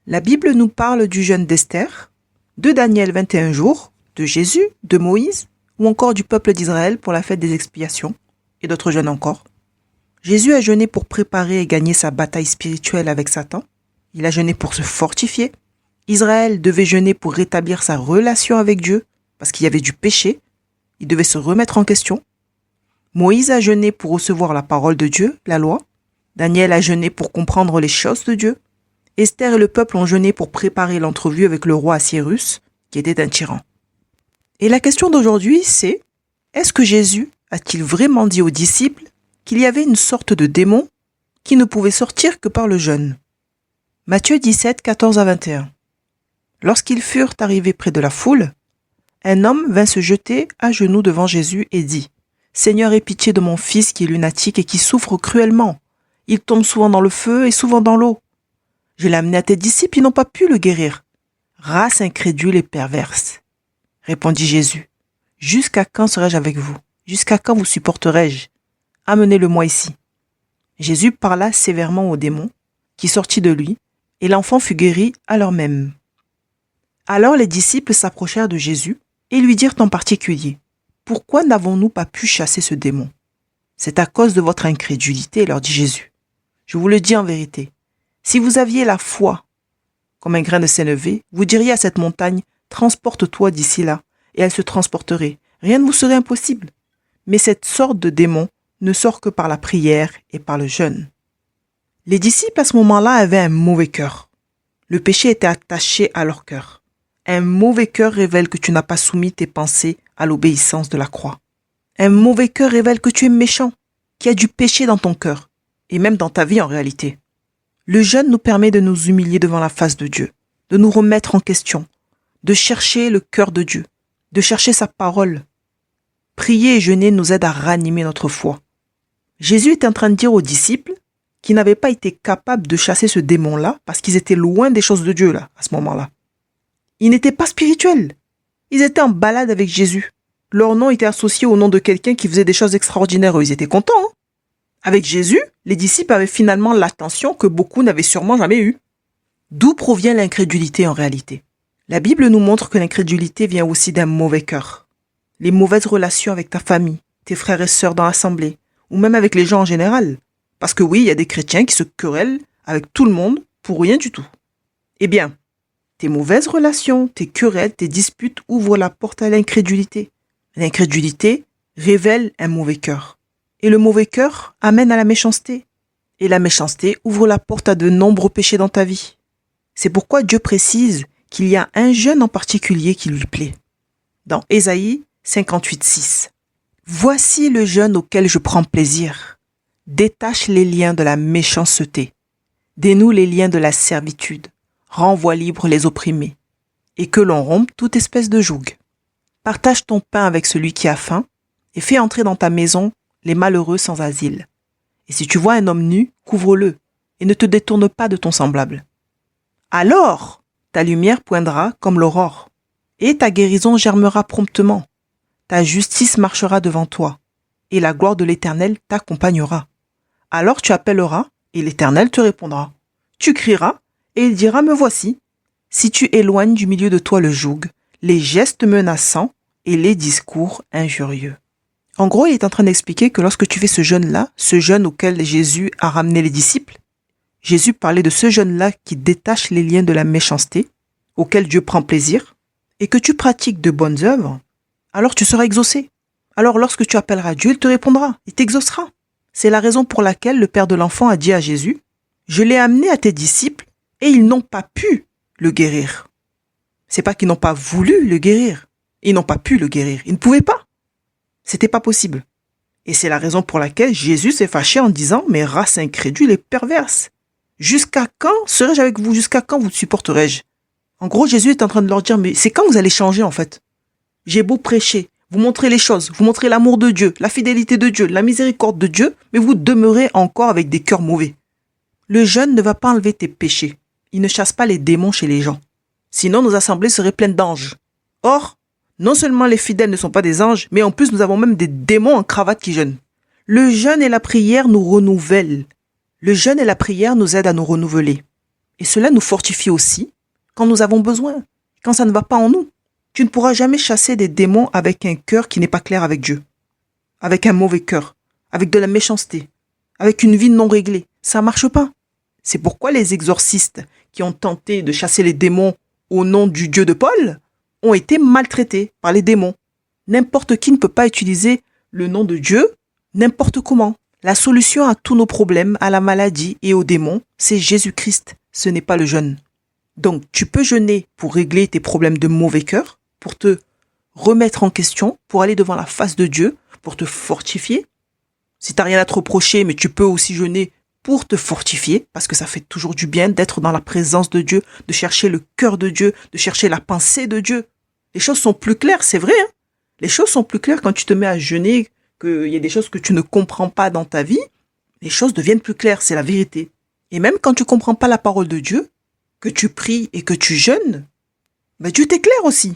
La Bible nous parle du jeûne d'Esther, de Daniel 21 jours, de Jésus, de Moïse ou encore du peuple d'Israël pour la fête des expiations et d'autres jeûnes encore. Jésus a jeûné pour préparer et gagner sa bataille spirituelle avec Satan. Il a jeûné pour se fortifier. Israël devait jeûner pour rétablir sa relation avec Dieu parce qu'il y avait du péché. Il devait se remettre en question. Moïse a jeûné pour recevoir la parole de Dieu, la loi. Daniel a jeûné pour comprendre les choses de Dieu. Esther et le peuple ont jeûné pour préparer l'entrevue avec le roi Assyrus, qui était un tyran. Et la question d'aujourd'hui, c'est, est-ce que Jésus a-t-il vraiment dit aux disciples qu'il y avait une sorte de démon qui ne pouvait sortir que par le jeûne? Matthieu 17, 14 à 21. Lorsqu'ils furent arrivés près de la foule, un homme vint se jeter à genoux devant Jésus et dit, « Seigneur, aie pitié de mon fils qui est lunatique et qui souffre cruellement. Il tombe souvent dans le feu et souvent dans l'eau. Je l'ai amené à tes disciples, ils n'ont pas pu le guérir. Race incrédule et perverse. » Répondit Jésus, « Jusqu'à quand serai-je avec vous? Jusqu'à quand vous supporterai-je? Amenez-le-moi ici. » Jésus parla sévèrement au démon, qui sortit de lui, et l'enfant fut guéri à l'heure même. Alors les disciples s'approchèrent de Jésus et lui dirent en particulier, « Pourquoi n'avons-nous pas pu chasser ce démon? C'est à cause de votre incrédulité, leur dit Jésus. Je vous le dis en vérité, si vous aviez la foi comme un grain de sénévé, vous diriez à cette montagne, « Transporte-toi d'ici là », et elle se transporterait. Rien ne vous serait impossible. Mais cette sorte de démon ne sort que par la prière et par le jeûne. Les disciples à ce moment-là avaient un mauvais cœur. Le péché était attaché à leur cœur. Un mauvais cœur révèle que tu n'as pas soumis tes pensées à l'obéissance de la croix. Un mauvais cœur révèle que tu es méchant, qu'il y a du péché dans ton cœur, et même dans ta vie en réalité. Le jeûne nous permet de nous humilier devant la face de Dieu, de nous remettre en question, de chercher le cœur de Dieu, de chercher sa parole. Prier et jeûner nous aide à ranimer notre foi. Jésus est en train de dire aux disciples qui n'avaient pas été capables de chasser ce démon-là parce qu'ils étaient loin des choses de Dieu là, à ce moment-là. Ils n'étaient pas spirituels. Ils étaient en balade avec Jésus. Leur nom était associé au nom de quelqu'un qui faisait des choses extraordinaires. Ils étaient contents. Hein? Avec Jésus, les disciples avaient finalement l'attention que beaucoup n'avaient sûrement jamais eue. D'où provient l'incrédulité en réalité? La Bible nous montre que l'incrédulité vient aussi d'un mauvais cœur. Les mauvaises relations avec ta famille, tes frères et sœurs dans l'assemblée, ou même avec les gens en général. Parce que oui, il y a des chrétiens qui se querellent avec tout le monde pour rien du tout. Eh bien, tes mauvaises relations, tes querelles, tes disputes ouvrent la porte à l'incrédulité. L'incrédulité révèle un mauvais cœur. Et le mauvais cœur amène à la méchanceté. Et la méchanceté ouvre la porte à de nombreux péchés dans ta vie. C'est pourquoi Dieu précise qu'il y a un jeûne en particulier qui lui plaît. Dans Ésaïe 58:6. Voici le jeûne auquel je prends plaisir. Détache les liens de la méchanceté. Dénoue les liens de la servitude. Renvoie libre les opprimés. Et que l'on rompe toute espèce de joug. Partage ton pain avec celui qui a faim et fais entrer dans ta maison les malheureux sans asile. Et si tu vois un homme nu, couvre-le et ne te détourne pas de ton semblable. Alors, ta lumière poindra comme l'aurore et ta guérison germera promptement. Ta justice marchera devant toi et la gloire de l'Éternel t'accompagnera. Alors tu appelleras et l'Éternel te répondra. Tu crieras et il dira, me voici. Si tu éloignes du milieu de toi le joug, les gestes menaçants et les discours injurieux. En gros, il est en train d'expliquer que lorsque tu fais ce jeûne-là, ce jeûne auquel Jésus a ramené les disciples, Jésus parlait de ce jeûne-là qui détache les liens de la méchanceté, auquel Dieu prend plaisir, et que tu pratiques de bonnes œuvres, alors tu seras exaucé. Alors lorsque tu appelleras Dieu, il te répondra, il t'exaucera. C'est la raison pour laquelle le père de l'enfant a dit à Jésus, « Je l'ai amené à tes disciples et ils n'ont pas pu le guérir. » C'est pas qu'ils n'ont pas voulu le guérir. Ils n'ont pas pu le guérir. Ils ne pouvaient pas. C'était pas possible. Et c'est la raison pour laquelle Jésus s'est fâché en disant « Mais race incrédule et perverse, jusqu'à quand serai-je avec vous? Jusqu'à quand vous supporterai-je » En gros, Jésus est en train de leur dire « Mais c'est quand vous allez changer en fait? J'ai beau prêcher, vous montrer les choses, vous montrer l'amour de Dieu, la fidélité de Dieu, la miséricorde de Dieu, mais vous demeurez encore avec des cœurs mauvais. » Le jeûne ne va pas enlever tes péchés. Il ne chasse pas les démons chez les gens. Sinon, nos assemblées seraient pleines d'anges. Or, non seulement les fidèles ne sont pas des anges, mais en plus nous avons même des démons en cravate qui jeûnent. Le jeûne et la prière nous renouvellent. Le jeûne et la prière nous aident à nous renouveler. Et cela nous fortifie aussi quand nous avons besoin, quand ça ne va pas en nous. Tu ne pourras jamais chasser des démons avec un cœur qui n'est pas clair avec Dieu, avec un mauvais cœur, avec de la méchanceté, avec une vie non réglée. Ça ne marche pas. C'est pourquoi les exorcistes qui ont tenté de chasser les démons au nom du Dieu de Paul ont été maltraités par les démons. N'importe qui ne peut pas utiliser le nom de Dieu n'importe comment. La solution à tous nos problèmes, à la maladie et aux démons, c'est Jésus-Christ. Ce n'est pas le jeûne. Donc, tu peux jeûner pour régler tes problèmes de mauvais cœur, pour te remettre en question, pour aller devant la face de Dieu, pour te fortifier. Si tu n'as rien à te reprocher, mais tu peux aussi jeûner pour te fortifier, parce que ça fait toujours du bien d'être dans la présence de Dieu, de chercher le cœur de Dieu, de chercher la pensée de Dieu. Les choses sont plus claires, c'est vrai. Les choses sont plus claires quand tu te mets à jeûner, qu'il y a des choses que tu ne comprends pas dans ta vie. Les choses deviennent plus claires, c'est la vérité. Et même quand tu ne comprends pas la parole de Dieu, que tu pries et que tu jeûnes, Dieu t'éclaire aussi.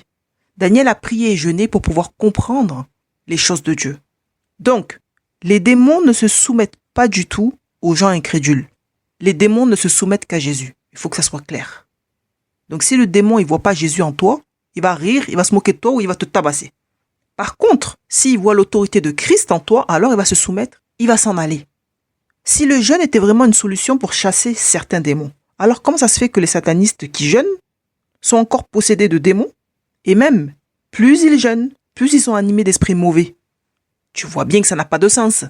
Daniel a prié et jeûné pour pouvoir comprendre les choses de Dieu. Donc, les démons ne se soumettent pas du tout aux gens incrédules. Les démons ne se soumettent qu'à Jésus. Il faut que ça soit clair. Donc, si le démon ne voit pas Jésus en toi, il va rire, il va se moquer de toi ou il va te tabasser. Par contre, s'il voit l'autorité de Christ en toi, alors il va se soumettre, il va s'en aller. Si le jeûne était vraiment une solution pour chasser certains démons, alors comment ça se fait que les satanistes qui jeûnent sont encore possédés de démons? Et même, plus ils jeûnent, plus ils sont animés d'esprits mauvais. Tu vois bien que ça n'a pas de sens.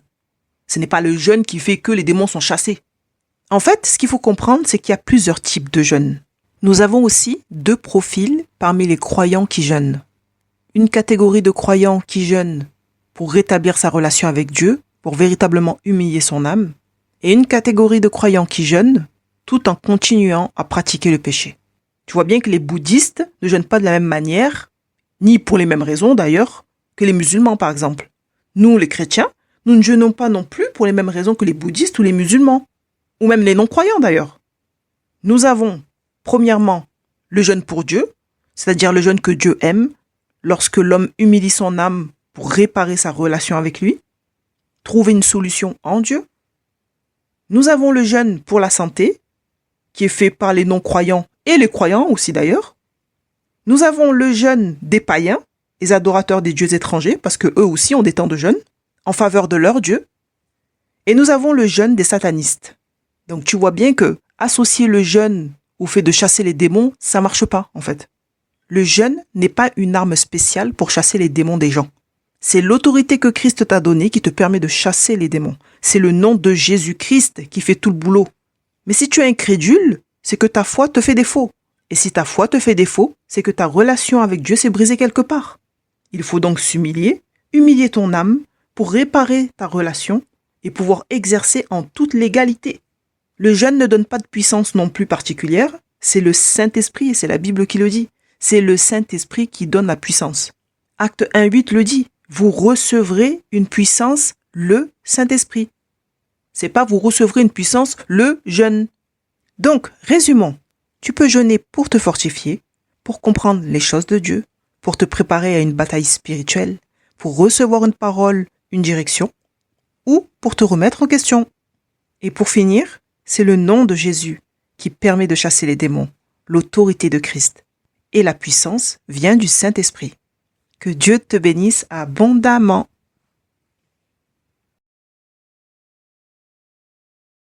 Ce n'est pas le jeûne qui fait que les démons sont chassés. En fait, ce qu'il faut comprendre, c'est qu'il y a plusieurs types de jeûnes. Nous avons aussi 2 profils parmi les croyants qui jeûnent. Une catégorie de croyants qui jeûnent pour rétablir sa relation avec Dieu, pour véritablement humilier son âme, et une catégorie de croyants qui jeûnent tout en continuant à pratiquer le péché. Tu vois bien que les bouddhistes ne jeûnent pas de la même manière, ni pour les mêmes raisons d'ailleurs, que les musulmans par exemple. Nous, les chrétiens, nous ne jeûnons pas non plus pour les mêmes raisons que les bouddhistes ou les musulmans, ou même les non-croyants d'ailleurs. Nous avons, premièrement, le jeûne pour Dieu, c'est-à-dire le jeûne que Dieu aime, lorsque l'homme humilie son âme pour réparer sa relation avec lui, trouver une solution en Dieu. Nous avons le jeûne pour la santé, qui est fait par les non-croyants et les croyants aussi d'ailleurs. Nous avons le jeûne des païens, les adorateurs des dieux étrangers, parce que eux aussi ont des temps de jeûne, en faveur de leur Dieu. Et nous avons le jeûne des satanistes. Donc tu vois bien que associer le jeûne au fait de chasser les démons, ça marche pas en fait. Le jeûne n'est pas une arme spéciale pour chasser les démons des gens. C'est l'autorité que Christ t'a donnée qui te permet de chasser les démons. C'est le nom de Jésus-Christ qui fait tout le boulot. Mais si tu es incrédule, c'est que ta foi te fait défaut. Et si ta foi te fait défaut, c'est que ta relation avec Dieu s'est brisée quelque part. Il faut donc s'humilier, humilier ton âme pour réparer ta relation et pouvoir exercer en toute légalité. Le jeûne ne donne pas de puissance non plus particulière, c'est le Saint-Esprit et c'est la Bible qui le dit. C'est le Saint-Esprit qui donne la puissance. Acte 1:8 le dit. Vous recevrez une puissance, le Saint-Esprit. C'est pas vous recevrez une puissance, le jeûne. Donc, résumons. Tu peux jeûner pour te fortifier, pour comprendre les choses de Dieu, pour te préparer à une bataille spirituelle, pour recevoir une parole, une direction, ou pour te remettre en question. Et pour finir, c'est le nom de Jésus qui permet de chasser les démons, l'autorité de Christ. Et la puissance vient du Saint-Esprit. Que Dieu te bénisse abondamment.